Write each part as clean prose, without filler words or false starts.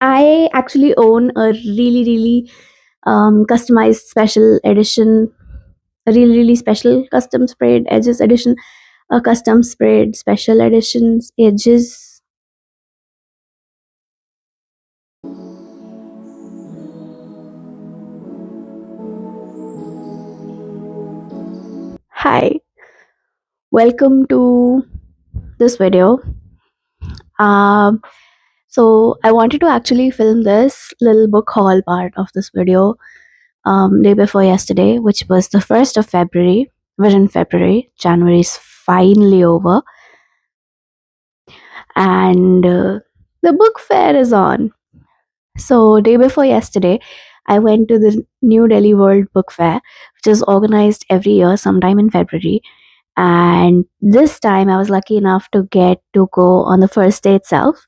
I actually own a really customized special edition, a really special custom sprayed edges edition, a custom sprayed special editions edges. Hi, welcome to this video. Um, so I wanted to actually film this little book haul part of this video day before yesterday, which was the 1st of February. We're in February. January is finally over, and the book fair is on. So, day before yesterday, I went to the New Delhi World Book Fair, which is organized every year sometime in February. And this time, I was lucky enough to get to go on the first day itself,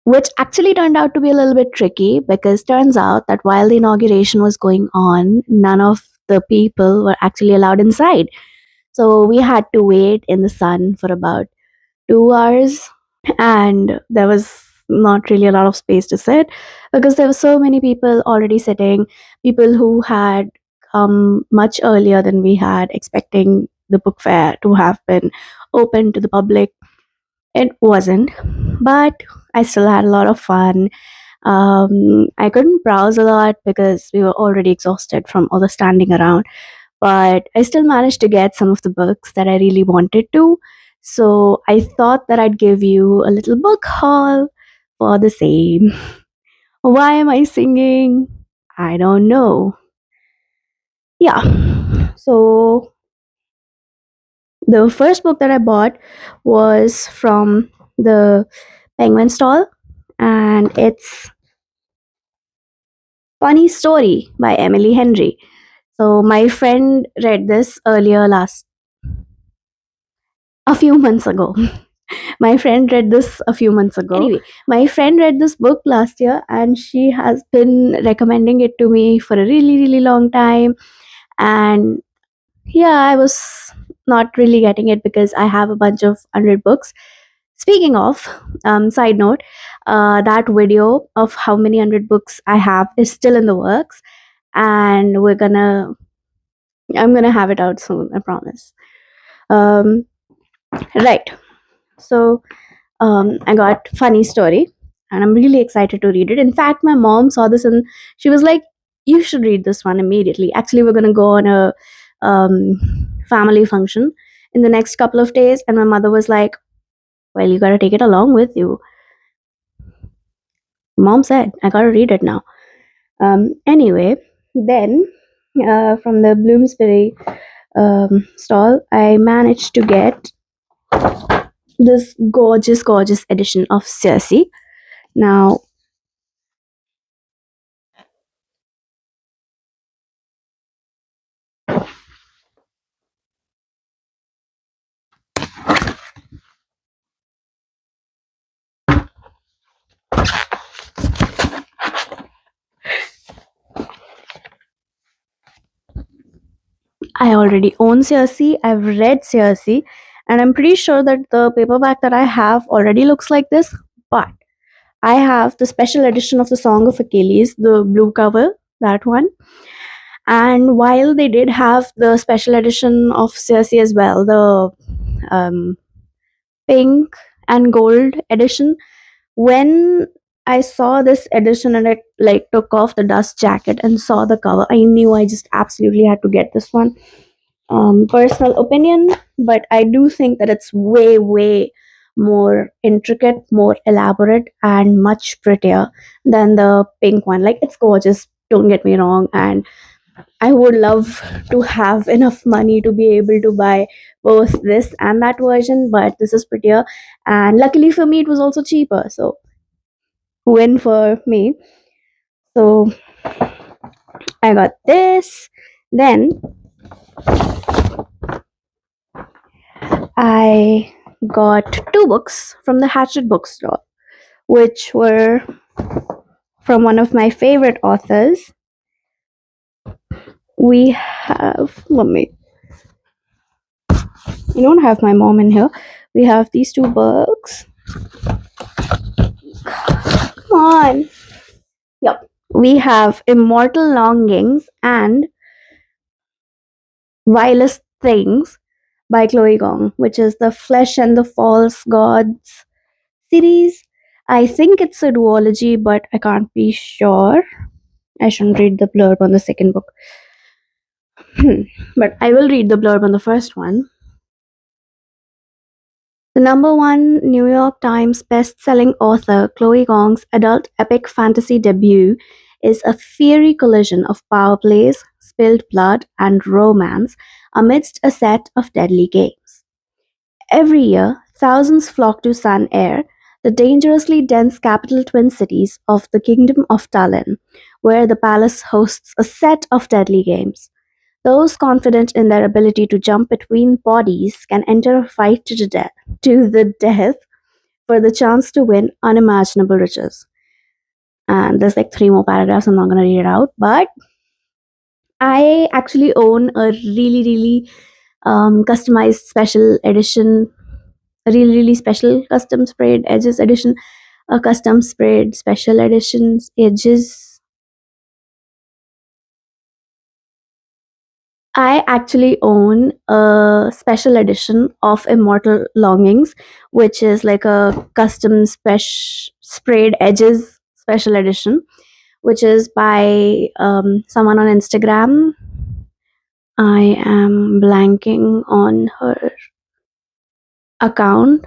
which actually turned out to be a little bit tricky because turns out that while the inauguration was going on, none of the people were actually allowed inside. So we had to wait in the sun for about 2 hours, and there was not really a lot of space to sit because there were so many people already sitting, people who had come much earlier than we had, expecting the book fair to have been open to the public. It wasn't, but I still had a lot of fun. I couldn't browse a lot because we were already exhausted from all the standing around, but I still managed to get some of the books that I really wanted to. So I thought that I'd give you a little book haul for the same. Why am I singing? I don't know. Yeah. So the first book that I bought was from the Penguin stall, and it's Funny Story by Emily Henry. So my friend read this earlier last a few months ago. My friend read this a few months ago. Anyway, my friend read this book last year and she has been recommending it to me for a really long time. And yeah, I was not really getting it because I have a bunch of 100 books. Speaking of, side note, that video of how many 100 books I have is still in the works, and I'm gonna have it out soon, I promise. Um, right. So I got Funny Story, and I'm really excited to read it. In fact, my mom saw this and she was like, "You should read this one immediately." Actually, we're gonna go on a family function in the next couple of days, and my mother was like, "Well, you gotta take it along with you." Mom said, "I gotta read it now." Anyway, then from the Bloomsbury stall, I managed to get this gorgeous edition of Circe. Now, I already own Circe, I've read Circe, and I'm pretty sure that the paperback that I have already looks like this, but I have the special edition of the Song of Achilles, the blue cover, that one. And while they did have the special edition of Circe as well, the pink and gold edition, when I saw this edition and I like took off the dust jacket and saw the cover, I knew I just absolutely had to get this one. Personal opinion, but I do think that it's way more intricate, more elaborate, and much prettier than the pink one. Like, it's gorgeous, don't get me wrong, and I would love to have enough money to be able to buy both this and that version, but this is prettier, and luckily for me, it was also cheaper, so win for me. So I got this. Then I got two books from the Hatchet bookstore, which were from one of my favorite authors. We have, let me, I don't have my mom in here. We have these two books. Come on. then, yep, we have Immortal Longings and Vilest Things by Chloe Gong, which is the Flesh and the False Gods series. I think it's a duology, but I can't be sure. I shouldn't read the blurb on the second book. But I will read the blurb on the first one. The number one New York Times best-selling author Chloe Gong's adult epic fantasy debut is a fiery collision of power plays, spilled blood, and romance amidst a set of deadly games. Every year, thousands flock to Sun Air, the dangerously dense capital twin cities of the Kingdom of Talin, where the palace hosts a set of deadly games. Those confident in their ability to jump between bodies can enter a fight to the death for the chance to win unimaginable riches. And there's like three more paragraphs. I'm not going to read it out, but I actually own a really customized special edition, a really special custom sprayed edges edition, a custom sprayed special editions edges. I actually own a special edition of Immortal Longings, which is like a custom sprayed edges special edition, which is by someone on Instagram. I am blanking on her account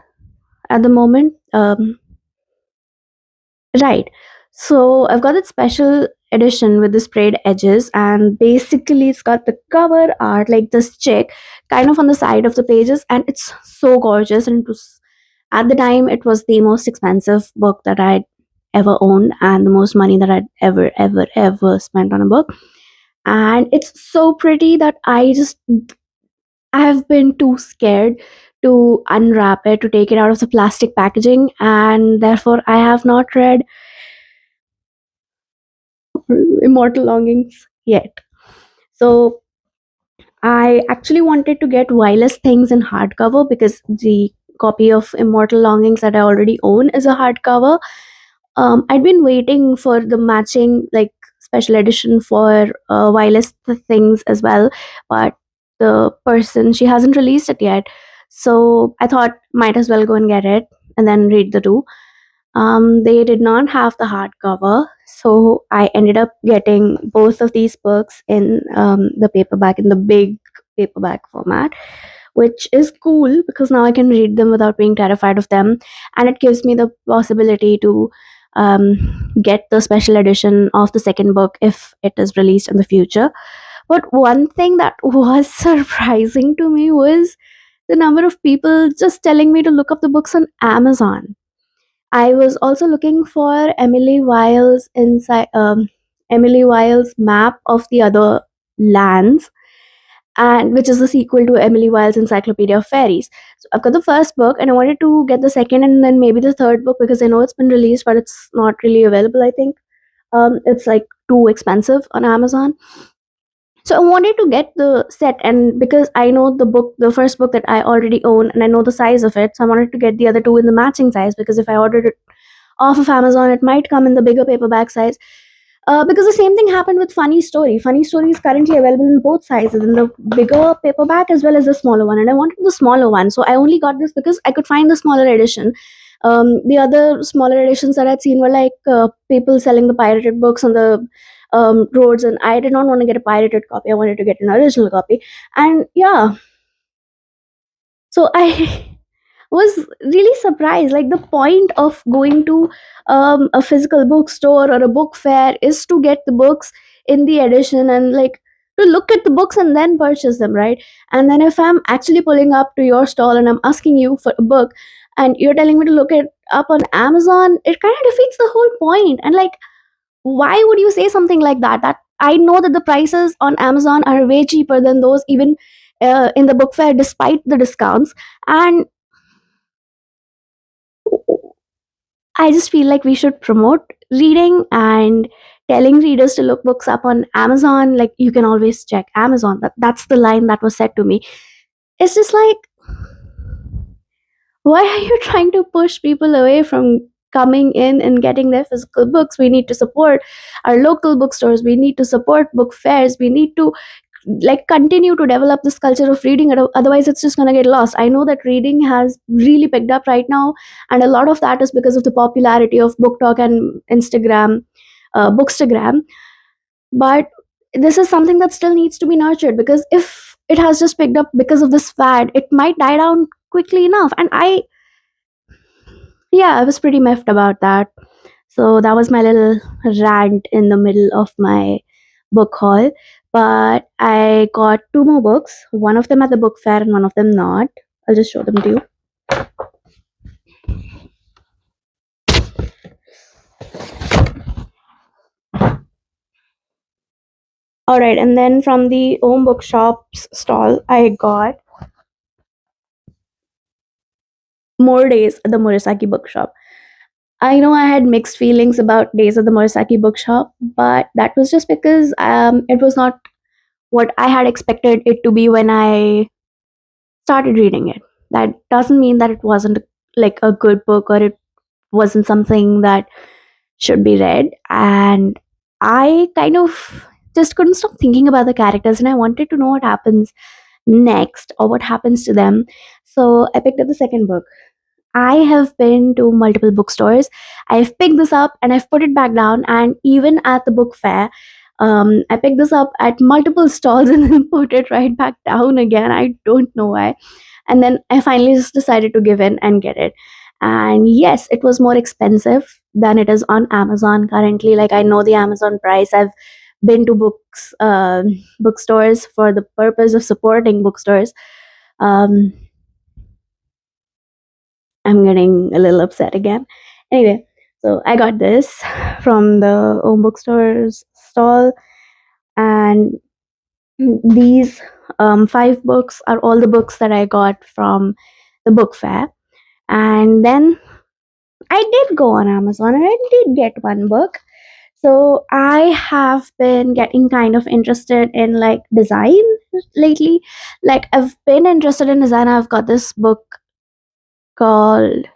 at the moment. Right. So I've got that special edition with the sprayed edges, and basically it's got the cover art like this chick kind of on the side of the pages, and it's so gorgeous. And it was at the time it was the most expensive book that I'd ever owned, and the most money that I'd ever spent on a book. And it's so pretty that I have been too scared to unwrap it, to take it out of the plastic packaging, and therefore I have not read Immortal Longings yet. So I actually wanted to get Wireless Things in hardcover because the copy of Immortal Longings that I already own is a hardcover. I'd been waiting for the matching like special edition for Wireless Things as well, but the person she hasn't released it yet. So I thought might as well go and get it and then read the two. They did not have the hardcover, so I ended up getting both of these books in the paperback, in the big paperback format, which is cool because now I can read them without being terrified of them, and it gives me the possibility to get the special edition of the second book if it is released in the future. But one thing that was surprising to me was the number of people just telling me to look up the books on Amazon. I was also looking for Emily Wiles' map of the other lands, and which is the sequel to Emily Wiles' Encyclopedia of Fairies. So I've got the first book, and I wanted to get the second and then maybe the third book because I know it's been released, but it's not really available. I think it's like too expensive on Amazon. So I wanted to get the set, and because I know the first book that I already own, and I know the size of it, so I wanted to get the other two in the matching size because if I ordered it off of Amazon, it might come in the bigger paperback size. Because the same thing happened with Funny Story. Funny Story is currently available in both sizes, in the bigger paperback as well as the smaller one. And I wanted the smaller one, so I only got this because I could find the smaller edition. The other smaller editions that I'd seen were like people selling the pirated books on the roads, and I did not want to get a pirated copy. I wanted to get an original copy, and yeah, so I was really surprised. Like the point of going to a physical bookstore or a book fair is to get the books in the edition and like to look at the books and then purchase them, right? And then if I'm actually pulling up to your stall and I'm asking you for a book and you're telling me to look it up on Amazon, it kind of defeats the whole point. And like, why would you say something like that? That I know that the prices on Amazon are way cheaper than those even in the book fair, despite the discounts. And I just feel like we should promote reading and telling readers to look books up on Amazon. Like you can always check Amazon. That's the line that was said to me. It's just like, why are you trying to push people away from coming in and getting their physical books. We need to support our local bookstores, we need to support book fairs, we need to like continue to develop this culture of reading. Otherwise it's just going to get lost. I know that reading has really picked up right now, and a lot of that is because of the popularity of book talk and Instagram, bookstagram. But this is something that still needs to be nurtured, because if it has just picked up because of this fad, it might die down quickly enough. And I was pretty miffed about that. So that was my little rant in the middle of my book haul. But I got two more books, one of them at the book fair and one of them not. I'll just show them to you. All right, and then from the Om Bookshop's stall, I got More Days at the Murasaki Bookshop. I know I had mixed feelings about Days at the Murasaki Bookshop, but that was just because it was not what I had expected it to be when I started reading it. That doesn't mean that it wasn't like a good book or it wasn't something that should be read. And I kind of just couldn't stop thinking about the characters, and I wanted to know what happens next or what happens to them. So I picked up the second book. I have been to multiple bookstores. I've picked this up and I've put it back down, and even at the book fair, I picked this up at multiple stalls and then put it right back down again. I don't know why. And then I finally just decided to give in and get it. And yes, it was more expensive than it is on Amazon currently. Like, I know the Amazon price. I've been to bookstores for the purpose of supporting bookstores. Um, I'm getting a little upset again. Anyway, so I got this from the Home Bookstore's stall, and these five books are all the books that I got from the book fair. And then I did go on Amazon and I did get one book. So I have been getting kind of interested in like design lately. Like, I've been interested in design. I've got this book called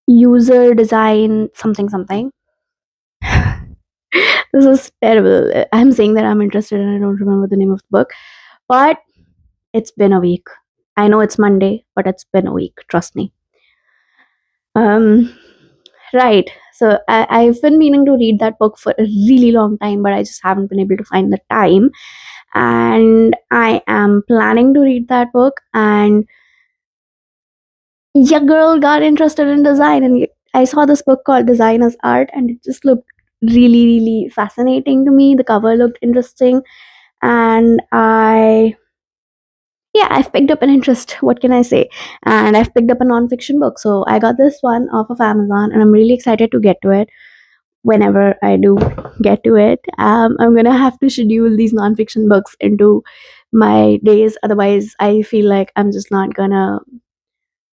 User Design something something. This is terrible. I'm saying that I'm interested and I don't remember the name of the book. But it's been a week. I know it's Monday, but it's been a week. Trust me. Um, right. So I've been meaning to read that book for a really long time, but I just haven't been able to find the time. And I am planning to read that book. And your girl got interested in design, and I saw this book called Design as Art, and it just looked really, really fascinating to me. The cover looked interesting, and I've picked up an interest. What can I say? And I've picked up a nonfiction book. So I got this one off of Amazon, and I'm really excited to get to it. Whenever I do get to it, I'm gonna have to schedule these nonfiction books into my days. Otherwise, I feel like I'm just not gonna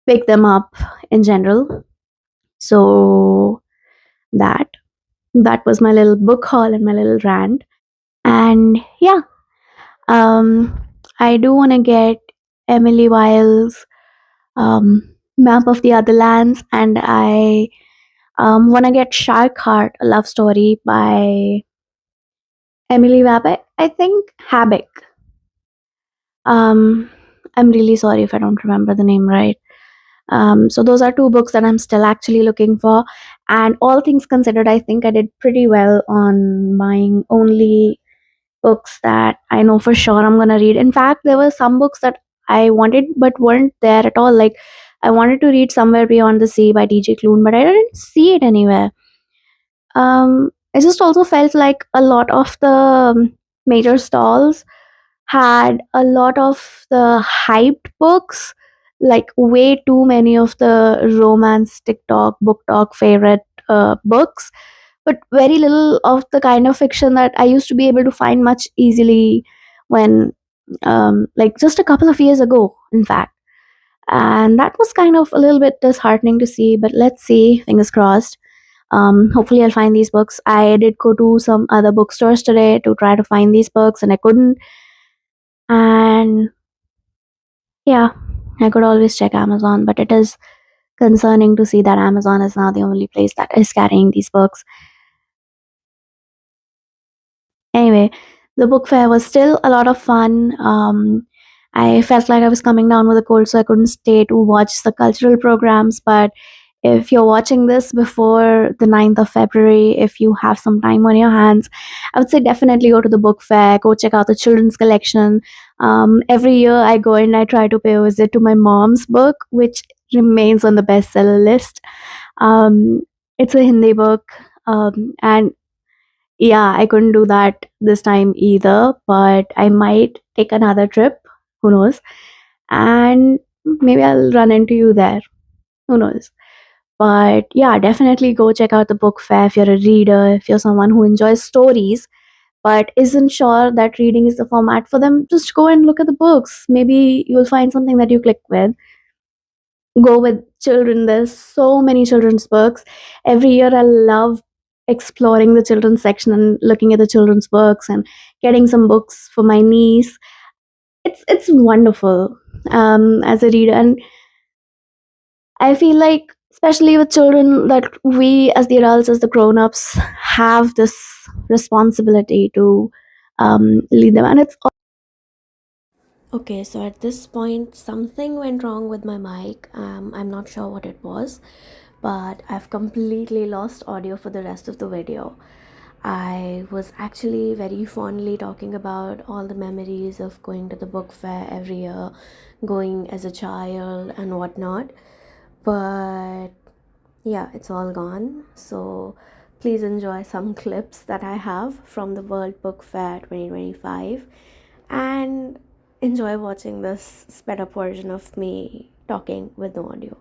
pick them up in general. So that that was my little book haul and my little rant. And yeah, um, I do want to get Emily Wiles' Map of the Other Lands, and I want to get Shark Heart, a love story by Emily Wabeck. I think Habek. Um, I'm really sorry if I don't remember the name right. So those are two books that I'm still actually looking for. And all things considered, I think I did pretty well on buying only books that I know for sure I'm gonna read. In fact, there were some books that I wanted but weren't there at all. Like, I wanted to read Somewhere Beyond the Sea by DJ Clune, but I didn't see it anywhere. I just also felt like a lot of the major stalls had a lot of the hyped books, like way too many of the romance TikTok, book talk favorite books, but very little of the kind of fiction that I used to be able to find much easily when, like, just a couple of years ago, in fact. And that was kind of a little bit disheartening to see, but let's see, fingers crossed. Hopefully, I'll find these books. I did go to some other bookstores today to try to find these books, and I couldn't. And yeah, I could always check Amazon, but it is concerning to see that Amazon is now the only place that is carrying these books. Anyway, the book fair was still a lot of fun. I felt like I was coming down with a cold, so I couldn't stay to watch the cultural programs. But if you're watching this before the 9th of February, if you have some time on your hands, I would say definitely go to the book fair, go check out the children's collection. Every year I go and I try to pay a visit to my mom's book, which remains on the bestseller list. Um, it's a Hindi book, and yeah, I couldn't do that this time either, but I might take another trip. Who knows? And maybe I'll run into you there. Who knows? But yeah, definitely go check out the book fair if you're a reader, if you're someone who enjoys stories but isn't sure that reading is the format for them. Just go and look at the books. Maybe you'll find something that you click with. Go with children. There's so many children's books. Every year I love exploring the children's section and looking at the children's books and getting some books for my niece. It's wonderful as a reader, and I feel like especially with children that we as the adults, as the grown-ups, have this responsibility to lead them. And it's okay, so at this point, something went wrong with my mic. I'm not sure what it was, but I've completely lost audio for the rest of the video. I was actually very fondly talking about all the memories of going to the book fair every year, going as a child, and whatnot. But yeah, it's all gone. So please enjoy some clips that I have from the World Book Fair 2025 and enjoy watching this sped up version of me talking with no audio.